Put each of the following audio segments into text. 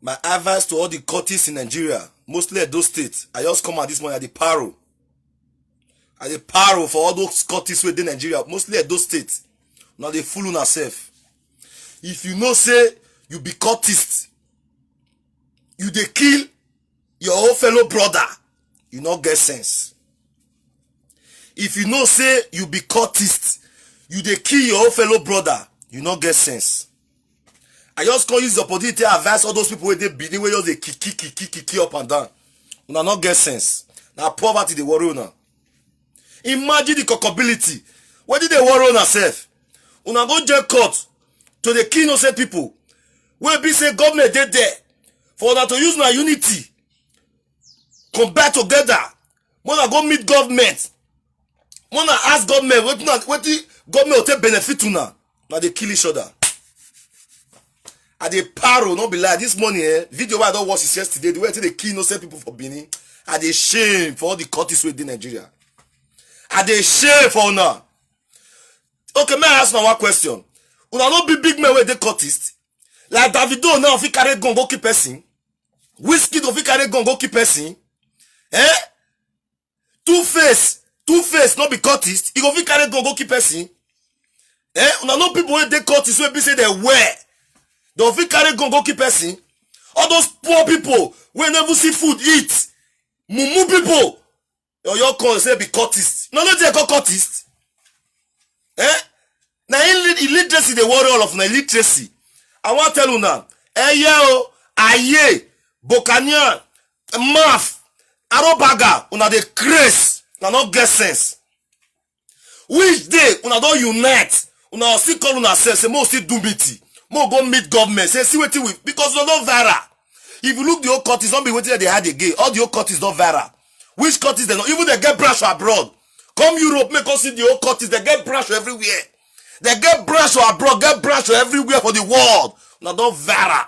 My advice to all the cultists in Nigeria, mostly at those states, I just come out this morning at the paro. At the paro for all those cultists within Nigeria, mostly at those states. Now they fool on yourself. If you know say you be cultist, you dey kill your own fellow brother, you not get sense. If you know say you be cultist, you dey kill your own fellow brother, you not get sense. I just can't use the opportunity to advise all those people where they beating, where they kick up and down. Una not get sense. Now poverty they worry una. Imagine the cockability. Where did they worry on herself? Una go jail court to the key innocent people. Where be say government they there for una to use na unity. Come back together. Wanna go meet government. Wanna ask government what the government will take benefit to now. Now they kill each other. At the paro, not be like this morning, video I don't watch it yesterday, the way they kill innocent people for Benin. At the shame for all the cultists within Nigeria. At the shame for now. Okay, may I ask now one question? Una not be big men where they cultists. Like Davido now, if he carry gun go keep person. Whiskey if he carry gun go keep person. Eh? Two-Face, not be cultist. He go fit carry gun go keep person. Eh? Una no people where they cultists where be say they wear. They fit carry gun go keep person. All those poor people wey never see food eat. Mumu people. Your call say be cultist. No, they call cultist. Eh? Now illiteracy they worry all of na illiteracy. I want to tell you now. Eyo, aye, bokanya, math, arobaga, una dey craze. Una not get sense. Which day una don't unite? Una still call una self say mo still do meeting. Mo go meet government. Say see wetin we because una not viral. If you look the old cultists, don't be waiting that they had again. All the old cultists not viral. Which cultists they not? Even they get branch abroad. Come Europe, make us see the old cultists. They get branch everywhere. They get branch abroad, get branch everywhere for the world. Una don't viral.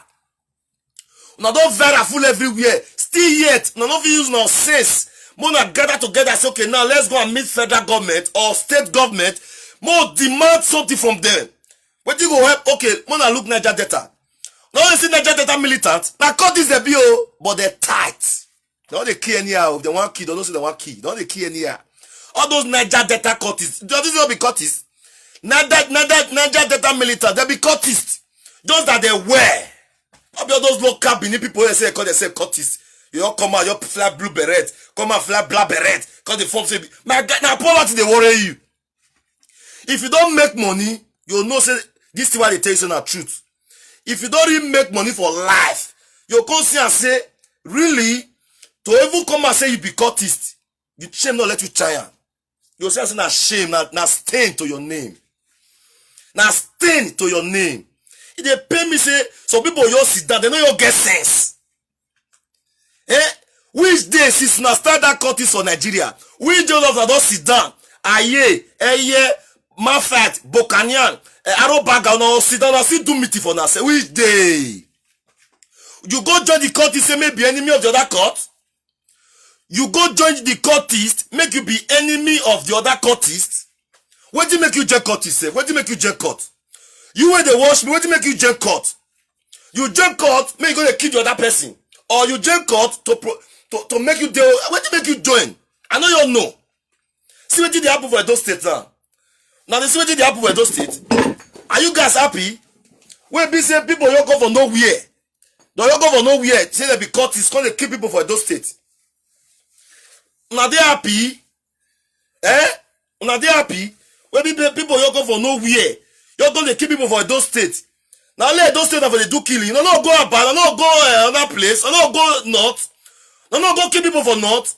Una don't viral full everywhere. Still yet, una not use no sense. Mona gather together say okay now let's go and meet federal government or state government. More demand something from them. What you go help? Okay, Mona look Niger Delta. Now you see Niger Delta militant. Now cut this the BO, but they're tight. Now they key anyhow. If they want key, don't say they want key. Don't they key anyhow. All those Niger Delta cultists. Does not be cultists? Niger Delta militant. They be cultists. Just that they wear. All those local Benin people they say cultists. You all come out, you fly blue beret, come out fly black beret, cause the form say, my God, now poverty they worry you. If you don't make money, you'll know say this is why they tell you the truth. If you don't really make money for life, you'll come see and say, really, to even come and say you be cultist, the shame not let you try. You'll say na shame, na stain to your name. Na stain to your name. If they pay me say, some people you sit down, they know you get sense. Eh? Which day since na start that cultist for Nigeria? Which day of that don't sit down? Aye, eye, Mafat, Bokanyan, Arobaga, no sit down and still do meeting for now. Say which day? You go join the cultist, say maybe enemy of the other court. You go join the cultist, make you be enemy of the other cultist. What do you make you join cultist? Say what do you make you join court? You when they wash me, what do you make you join court? You join court, make you go to kill the other person. Or you join court to make you deal. What do you make you join? I know you all know. See what did happen for those states now. Now they see what did happen for those states. Are you guys happy? When be say people you go for nowhere. Don't you go for nowhere. Say they be caught is going to kill people for those states. Now they happy. Eh? Now they happy. When people you go for nowhere. You're going to kill people for those states. Now let those states they do killing. No go about, no go another place, no go north, no go kill people for north.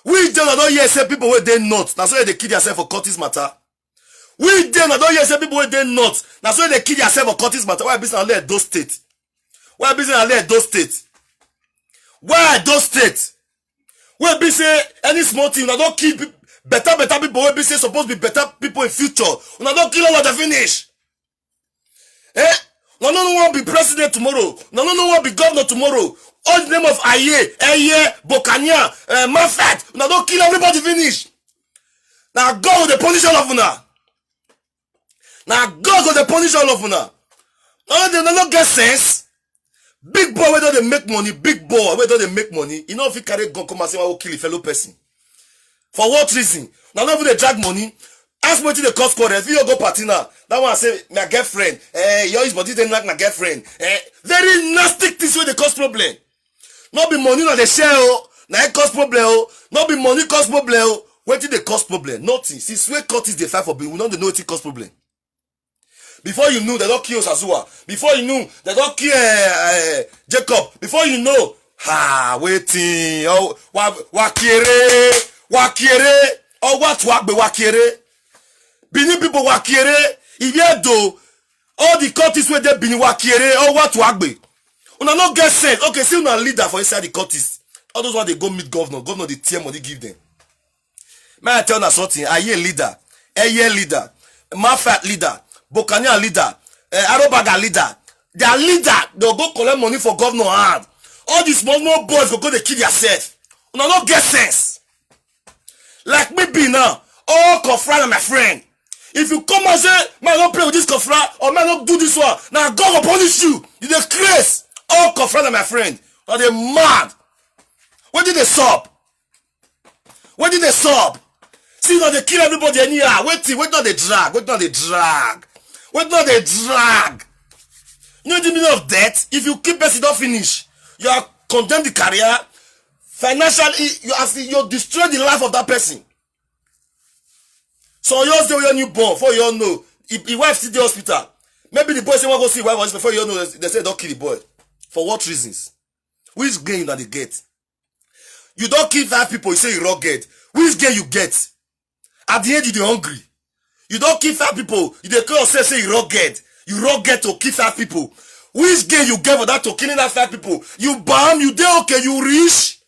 We then I don't hear say people where they north. That's why they kill themselves for cultist matter. We then I don't hear say people where they north. That's why they kill themselves for cultist matter. Why business let those states? Why business let those states? Why those states? Where be say any small thing, I don't kill better people. Where be say supposed to be better people in future. I don't kill all of the finish. Eh? No one be president tomorrow. No one be governor tomorrow. All the name of Aye, Bokanya, Mafat. Now don't kill everybody finish. Now God will punish all of you now. Now God will punish all of you now. No, they don't get sense. Big boy with don't they make money, big boy, where don't they make money, you know if you carry gun come and say I will kill a fellow person. For what reason? Now not even they drag money. Ask me to the cost quarter. If you go party now, that one say my girlfriend, yours body didn't like my girlfriend. Very nasty things where they cause problem. Not be money na the share, na it cause problem. Not be money cause problem. Where did they cause problem? Nothing. Since where cut is the fight for being, we don't know it cause problem. Before you knew, they don't kill Sazua. Before you knew, they don't kill Jacob. Before you know, waiting. Oh, wakire, oh, what wakbe wakire. Bini people wakire. If you do, all the courts where they bini wakire, oh, what wakbe. Una no get sense. Okay, see una leader for inside the courts. All those ones they go meet governor. Governor the tear money give them. May I tell you something? I hear leader, leader, Mafat leader, Bokania leader, Arobaga leader. Their leader, they'll go collect money for governor hand. All these small boys will go they kill yourself. Una no get sense. Like me be now, all confront my friend. If you come and say, man, don't play with this confront, or man, don't do this one, now God will punish you. You the craze. All confront my friend. Are they mad? Where did they stop? Where did they stop? See now they kill everybody anyhow. Wait not they drag. Wait not they drag. Wait not they drag. You know the meaning of death? If you keep person don't finish, you are condemned the career. Financially, you destroy the life of that person. So yours say when you born, before you all know, if your wife still in the hospital, maybe the boy say want go see your wife before you all know they say don't kill the boy. For what reasons? Which gain that they get? You don't kill 5 people, you say you rugged. Which gain you get? At the end, you're hungry. You don't kill 5 people. You don't call yourself say you rugged. You rugged to kill 5 people. Which gain you get for that to killing that 5 people? You bomb, you dey okay, you rich.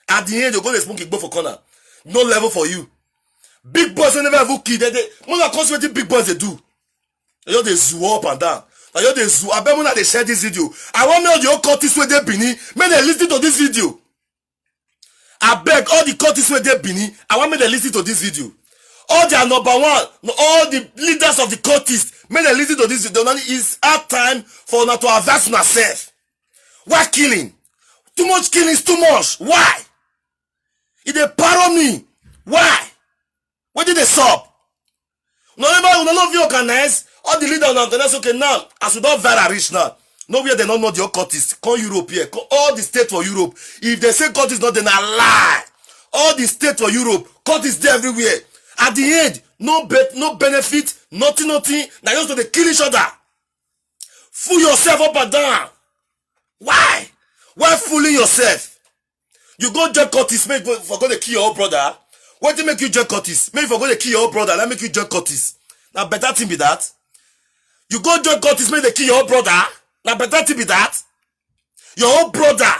At the end, you're going to smoke go for corner. No level for you. Big boys never have kill. They more than concentrating big boys they do. They just they zoo up and down. They just they zoo. I bet when they share this video. I want me all the old cultists where they bini. May they listen to this video. I beg all the cultists where they bini. I want me to listen to this video. All their number one, all the leaders of the cultists, may they listen to this video. It's our time for not to advance on ourselves. Why killing? Too much killing is too much. Why? If they pardon me, why? Where did they stop? None of you organize. All the leaders now, that's okay now. As we don't very rich now. Nowhere they don't know the cultists. Call Europe here. Call all the states for Europe. If they say cultists not, then I lie. All the states for Europe, cultists there everywhere. At the end, no benefit, nothing. Now just to they kill each other. Fool yourself up and down. Why? Why fooling yourself? You go join cultists, make for go to kill your own brother. What do you make you join cultists? Maybe for go to kill your own brother, let make you join cultists. Now better thing be that. You go join cultists, make they kill your own brother. Now better thing be that. Your own brother.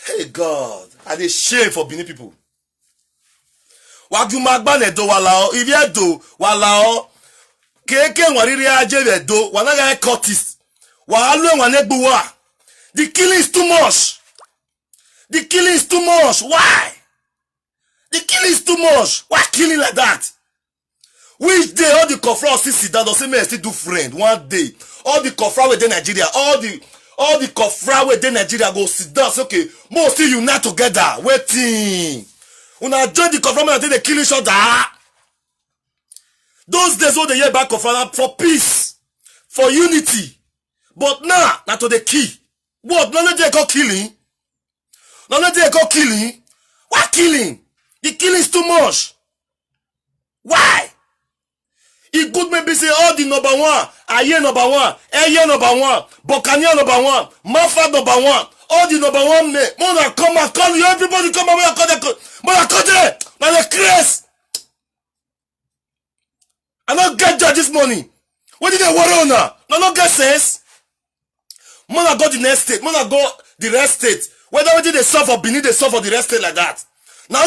Hey God, and they shame for Benin people. Wagumagbane do walao, if do walao, keke wariri aje do, wanaga cultists. Walu wanegbuwa. The killing is too much. The killing is too much. Why? The killing is too much. Why killing like that? Which day all the kofra still sit down, say me still do friend one day. All the kofra within Nigeria, all the kofra within Nigeria go sit down. Say, okay, more still unite together. Waiting. Una join the kofra and they kill each other. Those days all the year back kofra for peace, for unity. But now, not to the key. What? None of they go killing. None of they go killing. Why killing? The killing is too much. Why? It could maybe say all the number one, Aye number one, Eye number one, Bokania number one, Mafa number one, all the number one men. Mona come and call you, everybody come and Mona call there. Now the craze. I don't get judge this money. What did they worry on now? No, not get sense. Mona go the next state. Mona go the rest state. Whether they suffer Benin, they suffer the rest state like that. No.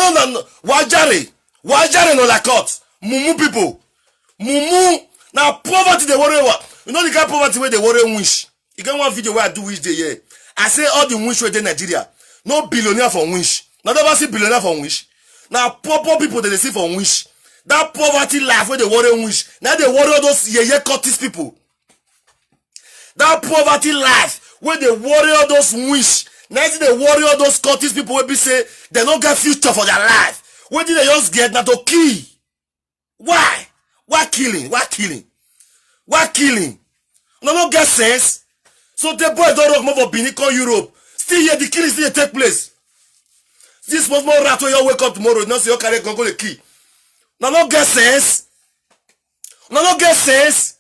Wajare no like cut. Mumu people. Mumu. Now poverty they worry what? You know the kind of poverty where they worry wish. You get one video where I do wish they hear. I say all the wish where they Nigeria. No billionaire for wish. Now never see billionaire for wish. Now poor people they see for wish. That poverty life where they worry wish. Now they worry all those cultist people. That poverty life when they worry all those wish, now they worry all those cultist people will be say they don't get future for their life. When did they just get now to kill? Why? Why killing? Why killing? Why killing? No, no get sense. So the boy don't rock more for Benin call Europe. Still here, the killing still take place. This small rat when you wake up tomorrow, not say you carry go the key. No, no get sense. No, no get sense.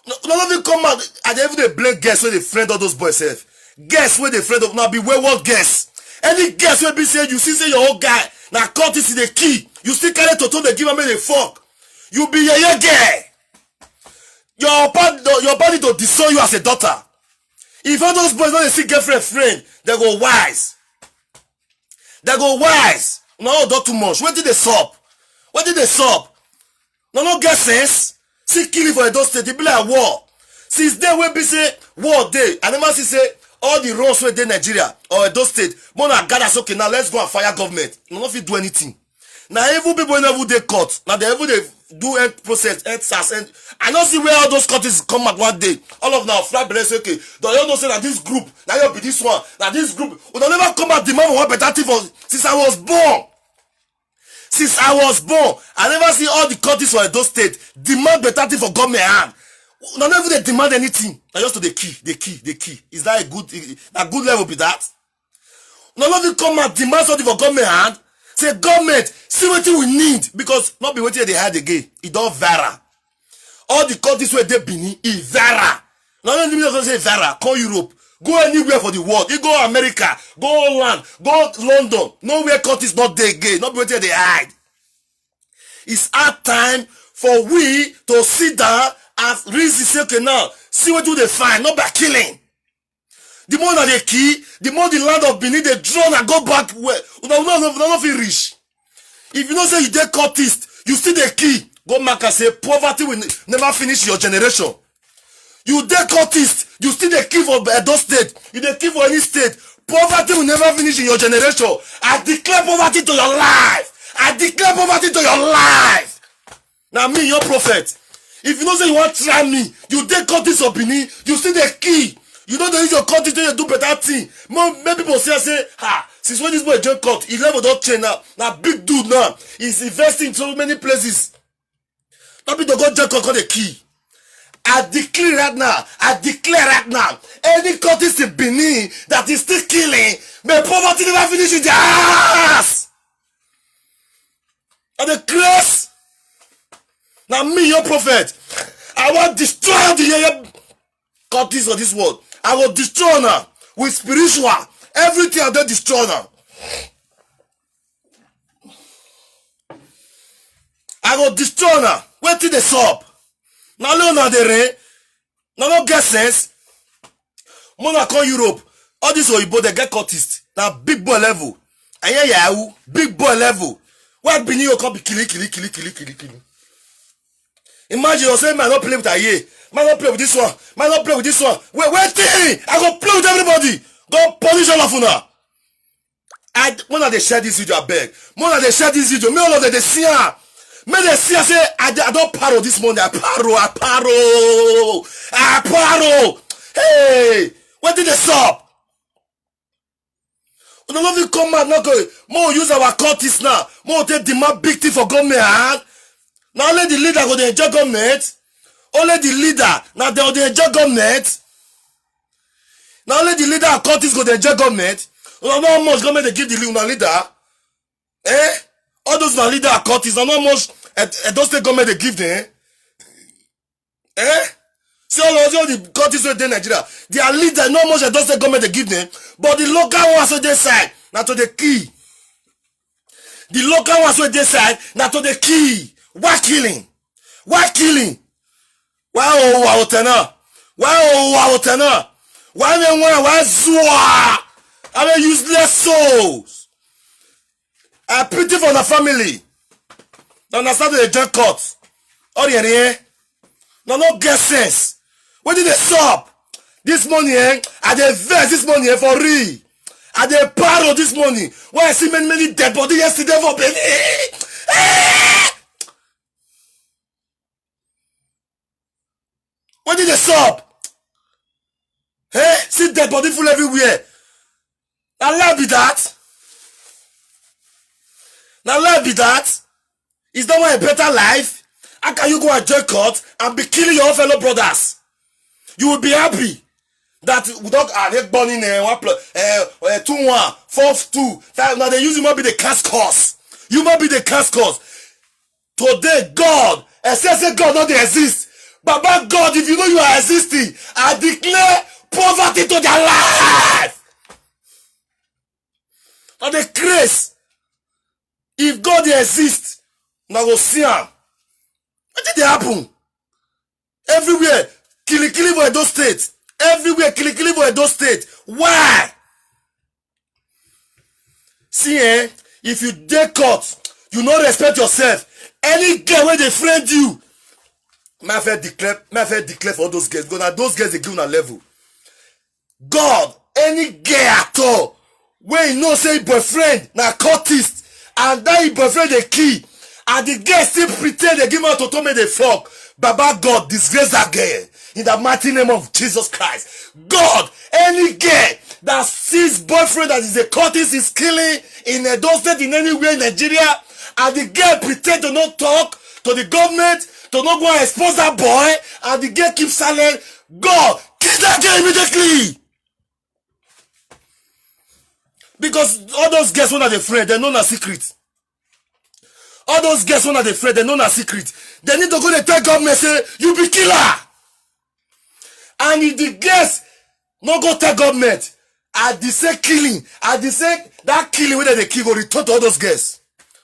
No, no come out. And even they blame guess where they friend all those boys self. Guess where they friend of now be wayward guess. Any guess will be saying you see say your old guy now cut this is the key. You still carry to they give him a fuck. You be a guy. Your body to disown you as a daughter. If all those boys don't see girlfriend friend, they go wise. They go wise. No, not too much. Where did they stop? Where did they stop? No, no get sense. See killing for Edo State, it be like war. Since then when be say war day, I never see say all the roads where they Nigeria or Edo State, more than gather okay now let's go and fire government. No, not fit do anything. Now even people never they cut. Now they ever they do end process, end SAS, and I don't see where all those countries come back one day. All of now flat belly say okay. Don't you know say that this group, now you be this one, now this group, we don't never come back demand for one better thing for since I was born. Since I was born, I never see all the countries for Edo State demand better thing for government hand. Not even they demand anything. Now just to the key. Is that a good level be that? None of you come and demand something for government hand. Say government, see what we need because not be waiting they had again. It don't vara. All the countries where they Benin, it vara. Not only me say vara. Call Europe. Go anywhere for the world. You go America, go Holland, go London. Nowhere countries not there again. Not be waiting they hide. It's our time for we to sit down and reason say okay now. See what do they find? Not by killing. The more that they key, the more the land of Benin they draw and go back where not feel rich. If you don't say you dey cultist, you still the key. Go back and say poverty will never finish your generation. You dey cultist, you still the key for Edo State, you the key for any state. Poverty will never finish in your generation. I declare poverty to your life. I declare poverty to your life. Now me, your prophet. If you don't say you want to try me, you dey cultist of Benin, you still the key. You don't use your country to do better thing. Many people say, since when this boy join court, he never don't change now. Now big dude now. He's investing in so many places. Not be to go join court the key. I declare right now, any country in Benin that is still killing, may poverty never finish in their ass. And the grace. Now me, your prophet, I want to destroy the countries of this world. I will destroy now with spiritual. Everything I will destroy now. I will destroy now. Wait till they stop. Now learn now the rain. Now no get sense. Monaco Europe. All this Oyibo they get cultist. Now big boy level. And yeah, big boy level. Why Benin you come be killing. Imagine you say man not play with a year. Man not play with this one. Man not play with this one. Wait, I go play with everybody. Go punish all of you now. When they share this video, I beg. When they share this video, me all of them they see her. Me they see her say, I don't paro this morning. I paro. Hey, where did they stop? We don't even come out now. More use our cultists now. More take demand big thing for government hand. Now only the leader go to enjoy government. Only the leader. Now they go to enjoy government. Now only the leader of countries go to enjoy government. You know how much government they give the leader? Eh? All those na leader of countries, now how much those state government they give them? Eh? See all the countries where they Nigeria. Their leader, no much those state government they give them. But the local ones where they side, now to the key. The local ones where they side, now to the key. Why killing? Why killing? Why Otena? Why Otena? Why Zua? I mean useless souls. I pity for the family. Now understand the joint court. Oh yeah. No get sense. When did they stop? This money, I dey vex this money for real. I dey paro this money. When I see many dead body yesterday for Benin. When did they stop? Hey, see dead body full everywhere. Now lie be that. Now lie be that. Is that one a better life? How can you go and join court and be killing your fellow brothers? You will be happy that we don't have born in 2-1, 4-2. Now they use you might be the cast cause. You might be the cast cause. Today, God, say God not exist. But God, if you know you are existing, I declare poverty to their life. Now the grace. If God exists, now go see him. What did they happen? Everywhere, killing for Edo State. Everywhere, killing for Edo State. Why? See, if you dare court, you not respect yourself. Any girl when they friend you, my fair declare for all those girls. Because now those girls they give a level. God, any girl at all, when you know say boyfriend, na courtist, and that boyfriend the key, and the girl still pretend they give her to make the fuck. Baba God, disgrace that girl in the mighty name of Jesus Christ. God, any girl that sees boyfriend that is a courtist is killing in a State in anywhere in Nigeria, and the girl pretend to not talk to the government, to not go and expose that boy, and the girl keeps silent. God, kill that girl immediately. Because all those girls when are the friend, they know na secret. All those girls when are the friend, they know na secret. They need to go to tell government say, you be killer. And if the girls no go tell government, at the same killing, at the same, that killing whether they kill go return to all those girls.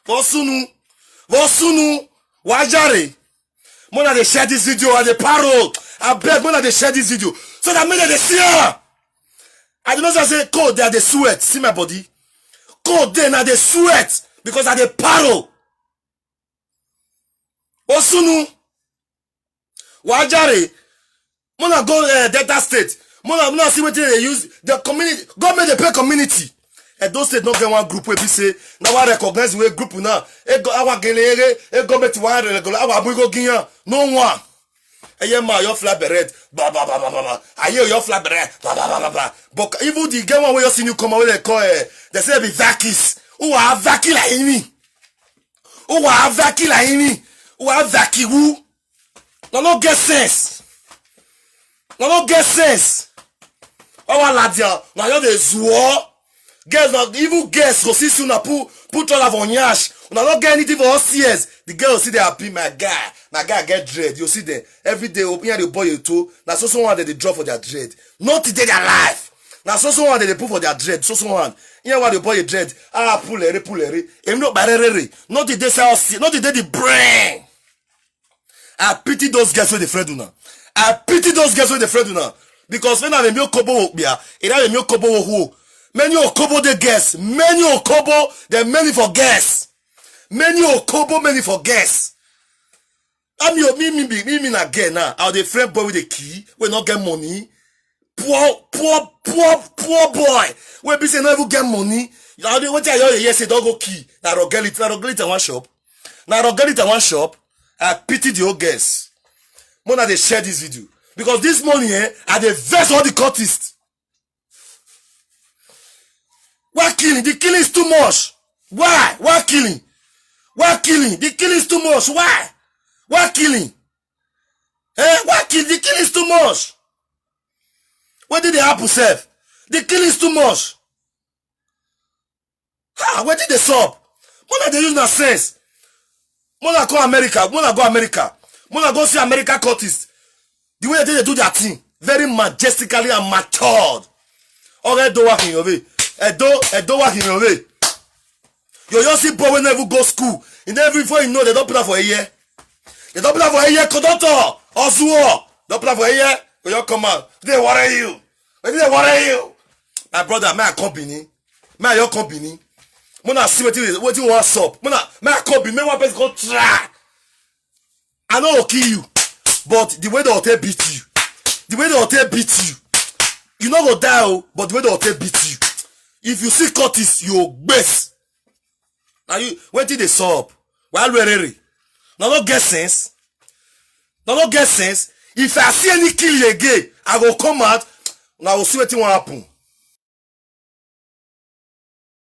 Vosunu, wajare. Mona they share this video at the parole. I beg Mona they share this video. So that means they see her. I do not say cold they are the sweat. See my body. Cold then are the sweat. Because at the parole. Vosunu, wajare. Mona go Delta State. Mona see what they use. The community, government they pay community. And those states not get one group where we say, now I recognize the group now. Government one regular. No one. Your flag beret. I hear your flag beret. But even the game one where you see you come away they call they say be vakis. Who are vaki like me? Who are vaki like me? Who are vaki who? No get sense. No get sense. Our ladia, now you the zwar. Girls, now even girls go see soon put all of on yash. Now not get anything for us years. The girl see they happy, my guy get dread. You see them every day open the boy you too. Now so one that they drop for their dread. Not today their life. Now so one that they put for their dread. So one. You what the boy dread. Pull. Not barere. Not today say not today the brain. I pity those girls with the friend now. I pity those girls with the friend now. Because when I have a milk kobo it have a milk kobo who. Many okobo the guess. Many okobo the many for guess. Many okobo many for guess. I'm your me again now. How the friend boy with the key will not get money. Poor boy. We be say never get money. How the what I hear yes don't go key. Now rogel it in one shop. Now rogel it in one shop. I pity the old guess. Mona they share this video because this money I dey vex all the cultists. Why killing? The killing is too much. Why? Why killing? Why killing? The killing is too much. Why? Why killing? Why kill? The killing is too much. Where did the apple serve? The killing is too much. Where did they stop? Mona they use na sense. Mona go America. Mona go see America cultists. The way they do their thing. Very majestically and matured. Already don't work in your way. Don't work in your way. You just see boy when never go school. In every before you know they don't put up for a year. They don't put up for a year, conductor. Ozuo. Don't put up for a year. You come out. They worry you. They worry you. My brother, my company. My your company. Mona see what you want up. Mona, my company. Me one person go try. I know I'll kill you. But the way the hotel beat you. The way the hotel beat you. You not go die, but the way the hotel beat you. If you see Curtis, you best. Now you when did they saw up? While we're now not get sense. Now not get sense. If I see any kill again, I will come out. una go see wetin wan happen.